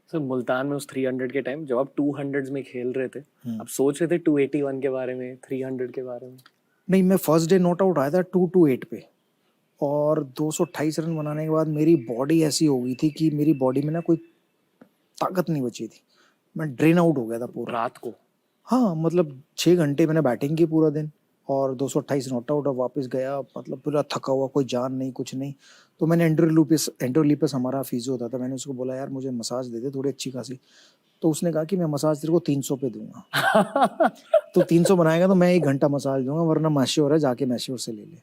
Sir Multan में उस 300 के टाइम जब आप 200s में खेल रहे थे, आप सोच रहे थे 281 के बारे में, 300 के बारे में? नहीं, मैं फर्स्ट डे नॉट आउट आया था 228 पे, और 228 रन बनाने के बाद मेरी बॉडी ऐसी हो गई थी कि मेरी बॉडी में ना कोई ताकत नहीं बची थी, मैं ड्रेन आउट हो गया था पूरा। रात को? हाँ, मतलब 6 घंटे मैंने बैटिंग की पूरा दिन, और 228 नॉट आउट, अब वापस गया, मतलब पूरा थका हुआ, कोई जान नहीं, कुछ नहीं। तो मैंने एंड्रोलिपस हमारा फिजियो होता था, मैंने उसको बोला यार मुझे मसाज दे दे थोड़ी अच्छी खासी। तो उसने कहा कि मैं मसाज तेरे को 300 पे दूंगा। तो 300 बनाएगा तो मैं 1 घंटा मसाज दूंगा, वरना मैश्योर है, जाके मैश्योर से ले ले।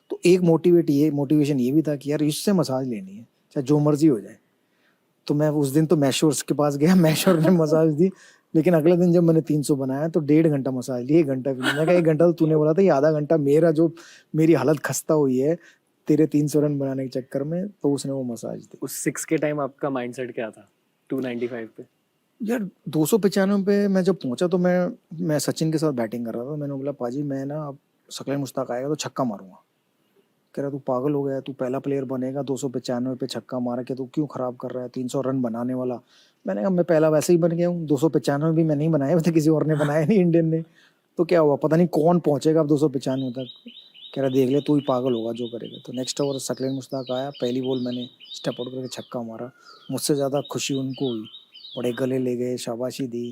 तो एक मोटिवेशन ये भी था कि यार इससे मसाज लेनी है, चाहे जो मर्जी हो जाए। तो मैं उस दिन तो मैश्योर के पास गया, मैश्योर ने मसाज दी। लेकिन अगले दिन जब मैंने 300 बनाया तो 1.5 घंटा मसाज ली, 1 घंटा भी नहीं। मैं कहा 1 घंटा तो तूने बोला था, ये आधा घंटा मेरा जो मेरी हालत खस्ता हुई है तेरे 300 रन बनाने के चक्कर में। तो उसने वो मसाज दी। उस 6 के टाइम आपका माइंडसेट क्या था 295 पे? यार 295 पे मैं जब पहुंचा तो मैं सचिन के साथ बैटिंग कर रहा था। मैंने बोला पाजी मैं ना अब शक्ल मुश्ताक आएगा तो छक्का मारूंगा। कह रहा तू पागल हो गया, तू पहला प्लेयर बनेगा 295 पे छक्का मारा के, तू क्यों खराब कर रहा है, 300 रन बनाने वाला। मैंने कहा मैं पहला वैसे ही बन गया हूँ, 295 भी मैं नहीं बनाया था, किसी और ने बनाया नहीं, इंडियन ने। तो क्या हुआ, पता नहीं कौन पहुंचेगा अब 295 तक। कह रहा देख ले तू ही पागल होगा जो करेगा। तो नेक्स्ट ओवर शक्ल मुश्ताक आया, पहली बॉल मैंने स्टेप आउट करके छक्का मारा। मुझसे ज़्यादा खुशी उनको हुई, बड़े गले ले गए, शाबाशी दी,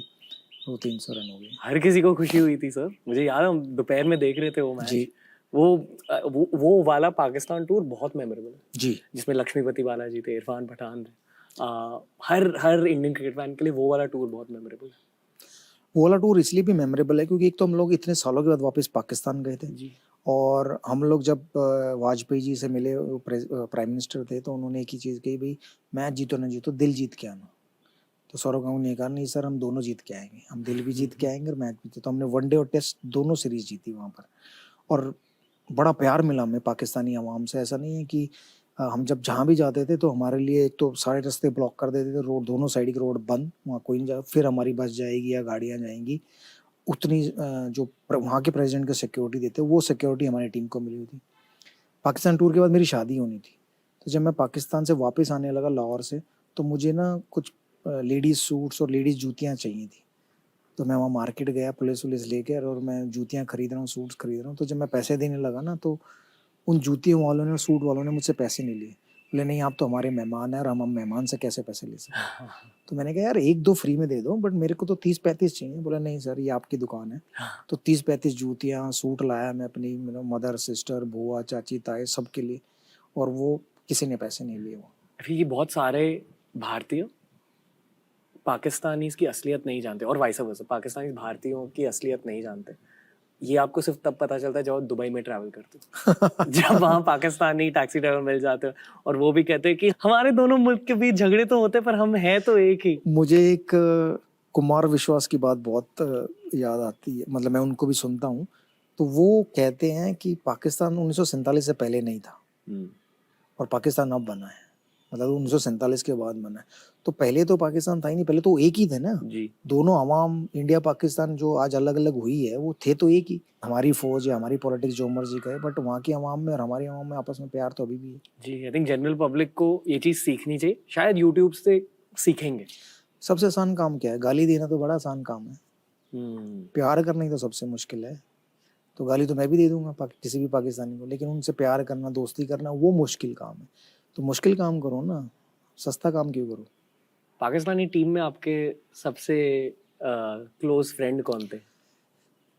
वो 300 रन हो गए। हर किसी को खुशी हुई थी सर, मुझे याद है हम दोपहर में देख रहे थे वो मैच। जी वो वाला पाकिस्तान टूर बहुत मेमोरेबल है, जी। जिसमें लक्ष्मीपति बालाजी थे, इरफान पठान थे। हर इंडियन क्रिकेट फैन के लिए वो वाला टूर बहुत मेमोरेबल है। वो वाला टूर इसलिए भी मेमोरेबल है क्योंकि एक तो हम लोग इतने सालों के बाद वापस पाकिस्तान गए थे जी। और हम लोग जब वाजपेयी जी से मिले, प्राइम मिनिस्टर थे, तो उन्होंने एक ही चीज़ कही, भाई मैच जीतो ना जीतो दिल जीत के आना। तो सौरव गांगुली ने कहा नहीं सर हम दोनों जीत के आएंगे, हम दिल भी जीत के आएंगे और मैच भी। तो हमने वनडे और टेस्ट दोनों सीरीज जीती वहाँ पर, और बड़ा प्यार मिला हमें पाकिस्तानी अवाम से। ऐसा नहीं है कि हम जब जहाँ भी जाते थे तो हमारे लिए एक तो सारे रास्ते ब्लॉक कर देते थे, रोड दोनों साइड के रोड बंद, वहाँ कोई नहीं जा, फिर हमारी बस जाएगी या गाड़ियाँ जाएंगी। उतनी जो वहाँ के प्रेसिडेंट का सिक्योरिटी देते, वो सिक्योरिटी हमारी टीम को मिली हुई थी। पाकिस्तान टूर के बाद मेरी शादी होनी थी, तो जब मैं पाकिस्तान से वापस आने लगा लाहौर से, तो मुझे ना कुछ लेडीज़ सूट्स और लेडीज़ जूतियाँ चाहिए थी। तो मैं वहाँ मार्केट गया पुलिस वुलिस लेकर, और मैं जूतियाँ खरीद रहा हूँ, सूट्स खरीद रहा हूँ। तो जब मैं पैसे देने लगा ना, तो उन जूतियों वालों ने और सूट वालों ने मुझसे पैसे नहीं लिए। बोले नहीं आप तो हमारे मेहमान हैं और हम मेहमान से कैसे पैसे ले सकते हैं। तो मैंने कहा यार 1-2 फ्री में दे दो, बट मेरे को तो 30-35 चाहिए। बोला नहीं सर ये आपकी दुकान है। तो 30-35 जूतियाँ सूट लाया मैं अपनी मदर सिस्टर बुआ चाची ताए सबके लिए, और वो किसी ने पैसे नहीं लिए। वो कि बहुत सारे भारतीय पाकिस्तानी की असलियत नहीं जानते, और वाइस वर्सा पाकिस्तानी भारतीयों की असलियत नहीं जानते। ये आपको सिर्फ तब पता चलता है जब आप दुबई में ट्रैवल करते हो। जब वहाँ पाकिस्तानी टैक्सी ड्राइवर मिल जाते हो और वो भी कहते हैं कि हमारे दोनों मुल्क के बीच झगड़े तो होते पर हम हैं तो एक ही। मुझे एक कुमार विश्वास की बात बहुत याद आती है, मतलब मैं उनको भी सुनता हूँ। तो वो कहते हैं कि पाकिस्तान 1947 से पहले नहीं था और पाकिस्तान अब बना है, मतलब 1947 के बाद बना है। तो पहले तो पाकिस्तान था ही नहीं, पहले तो एक ही थे ना। जी। दोनों अवाम, इंडिया पाकिस्तान जो आज अलग अलग हुई है, वो थे तो एक ही। हमारी फौज या हमारी पॉलिटिक्स जो मर्जी कहे, बट वहाँ की अवाम में और हमारी अवाम में आपस में प्यार तो अभी भी है। जी, आई थिंक जनरल पब्लिक को ये चीज सीखनी चाहिए, शायद यूट्यूब से सीखेंगे। सबसे आसान काम क्या है, गाली देना तो बड़ा आसान काम है, प्यार करना ही तो सबसे मुश्किल है। तो गाली तो मैं भी दे दूंगा किसी भी पाकिस्तानी को, लेकिन उनसे प्यार करना, दोस्ती करना, वो मुश्किल काम है। तो मुश्किल काम करो ना, सस्ता काम क्यों करो। पाकिस्तानी टीम में आपके सबसे क्लोज फ्रेंड कौन थे?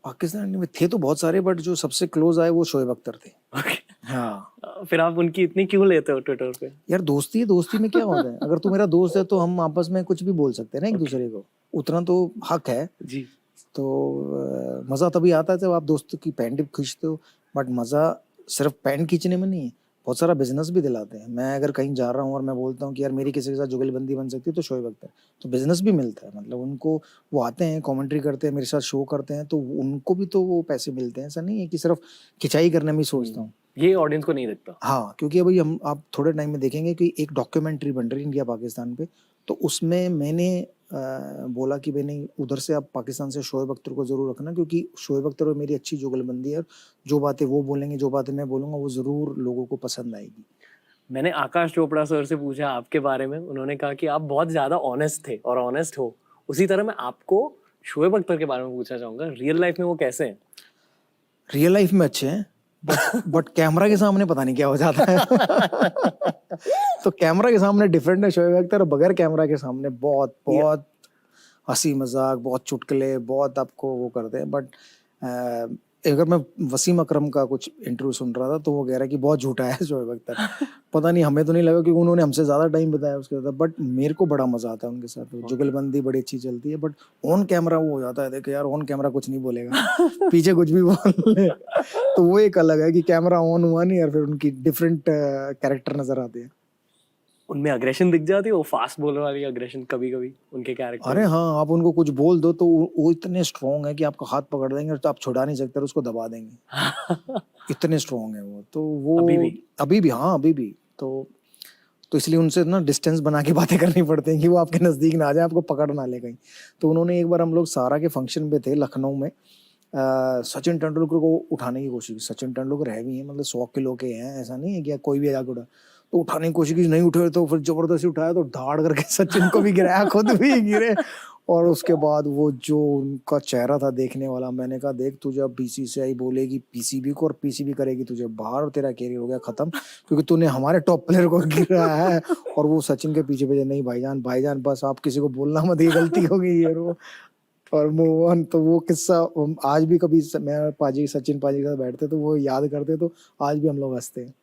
पाकिस्तान में थे तो बहुत सारे, बट जो सबसे क्लोज आए वो शोएब अख्तर थे। हाँ। फिर आप उनकी इतनी क्यों लेते हो ट्विटर पे? यार दोस्ती है, दोस्ती में क्या होता है, अगर तू मेरा दोस्त है तो हम आपस में कुछ भी बोल सकते हैं ना एक दूसरे को, उतना तो हक है। जी। तो मज़ा तभी आता है जब आप दोस्तों की पैंट खींचते हो, बट मज़ा सिर्फ पैंट खींचने में नहीं है, बहुत सारा बिजनेस भी दिलाते हैं। मैं अगर कहीं जा रहा हूँ और मैं बोलता हूँ कि यार मेरी किसी के साथ जुगलबंदी बन सकती है, तो शोएब अख्तर, तो बिजनेस भी मिलता है। मतलब उनको, वो आते हैं कमेंट्री करते हैं मेरे साथ, शो करते हैं, तो उनको भी तो वो पैसे मिलते हैं। ऐसा नहीं है कि सिर्फ खिंचाई करने में ही सोचता हूँ। ये ऑडियंस को नहीं दिखता। हाँ, क्योंकि अभी हम आप थोड़े टाइम में देखेंगे कि एक डॉक्यूमेंट्री बन रही है इंडिया पाकिस्तान पे, तो उसमें मैंने बोला कि भाई नहीं, उधर से आप पाकिस्तान से शोएब अख्तर को जरूर रखना, क्योंकि शोएब अख्तर और मेरी अच्छी जुगलबंदी है। जो बातें वो बोलेंगे, जो बातें मैं बोलूँगा, वो ज़रूर लोगों को पसंद आएगी। मैंने आकाश चोपड़ा सर से पूछा आपके बारे में, उन्होंने कहा कि आप बहुत ज्यादा ऑनेस्ट थे और ऑनेस्ट हो। उसी तरह मैं आपको शोएब अख्तर के बारे में पूछना चाहूंगा, रियल लाइफ में वो कैसे हैं? रियल लाइफ में अच्छे हैं, बट कैमरा के सामने पता नहीं क्या हो जाता है। तो कैमरा के सामने डिफरेंट है शोएब अख्तर, और बगैर कैमरा के सामने बहुत बहुत हंसी मजाक, बहुत चुटकुले, बहुत आपको वो करते हैं। बट अगर मैं वसीम अकरम का कुछ इंटरव्यू सुन रहा था तो वो कह रहा है कि बहुत झूठा है शोएब अख्तर। पता नहीं, हमें तो नहीं लगा क्योंकि उन्होंने हमसे ज्यादा टाइम बताया उसके साथ, बट मेरे को बड़ा मजा आता है उनके साथ। जुगलबंदी बड़ी अच्छी चलती है, बट ऑन कैमरा वो हो जाता है, देखो यार ऑन कैमरा कुछ नहीं बोलेगा, पीछे कुछ भी बोल ले। तो वो एक अलग है कि कैमरा ऑन हुआ नहीं और फिर उनकी डिफरेंट कैरेक्टर नजर आते हैं। उनमें अग्रेशन दिख जाती है, वो फास्ट बॉलर वाली अग्रेशन कभी कभी उनके कैरेक्टर अरे हाँ, आप उनको कुछ बोल दो तो वो इतने स्ट्रॉन्ग है कि आपका हाथ पकड़ देंगे और तो आप छुड़ा नहीं सकते और उसको दबा देंगे। इतने स्ट्रॉन्ग है वो। तो वो अभी भी हाँ, अभी भी तो इसलिए उनसे ना डिस्टेंस बना के बातें करनी पड़ती हैं कि वो आपके नजदीक ना आ जाए, आपको पकड़ ना ले कहीं। तो उन्होंने एक बार, हम लोग सारा के फंक्शन पे थे लखनऊ में, सचिन तेंदुलकर को उठाने की कोशिश की। सचिन तेंदुलकर है भी हैं, मतलब 100 किलो के हैं, ऐसा नहीं है कि कोई भी आगे उठा, तो उठाने की कोशिश की, नहीं उठे तो फिर जबरदस्ती उठाया तो धाड़ करके सचिन को भी गिराया, खुद भी गिरे। और उसके बाद वो जो उनका चेहरा था देखने वाला, मैंने कहा देख तुझे अब बीसीसीआई बोलेगी पीसीबी को, और पीसीबी करेगी तुझे बाहर, और तेरा कैरियर हो गया खत्म, क्योंकि तूने हमारे टॉप प्लेयर को गिराया है। और वो सचिन के पीछे पीछे, नहीं भाईजान बस आप किसी को बोलना मत, ये गलती होगी ये वो, और मूव ऑन। तो वो किस्सा आज भी कभी मैं पाजी, सचिन पाजी के साथ बैठते तो वो याद करते तो आज भी हम लोग हंसते हैं।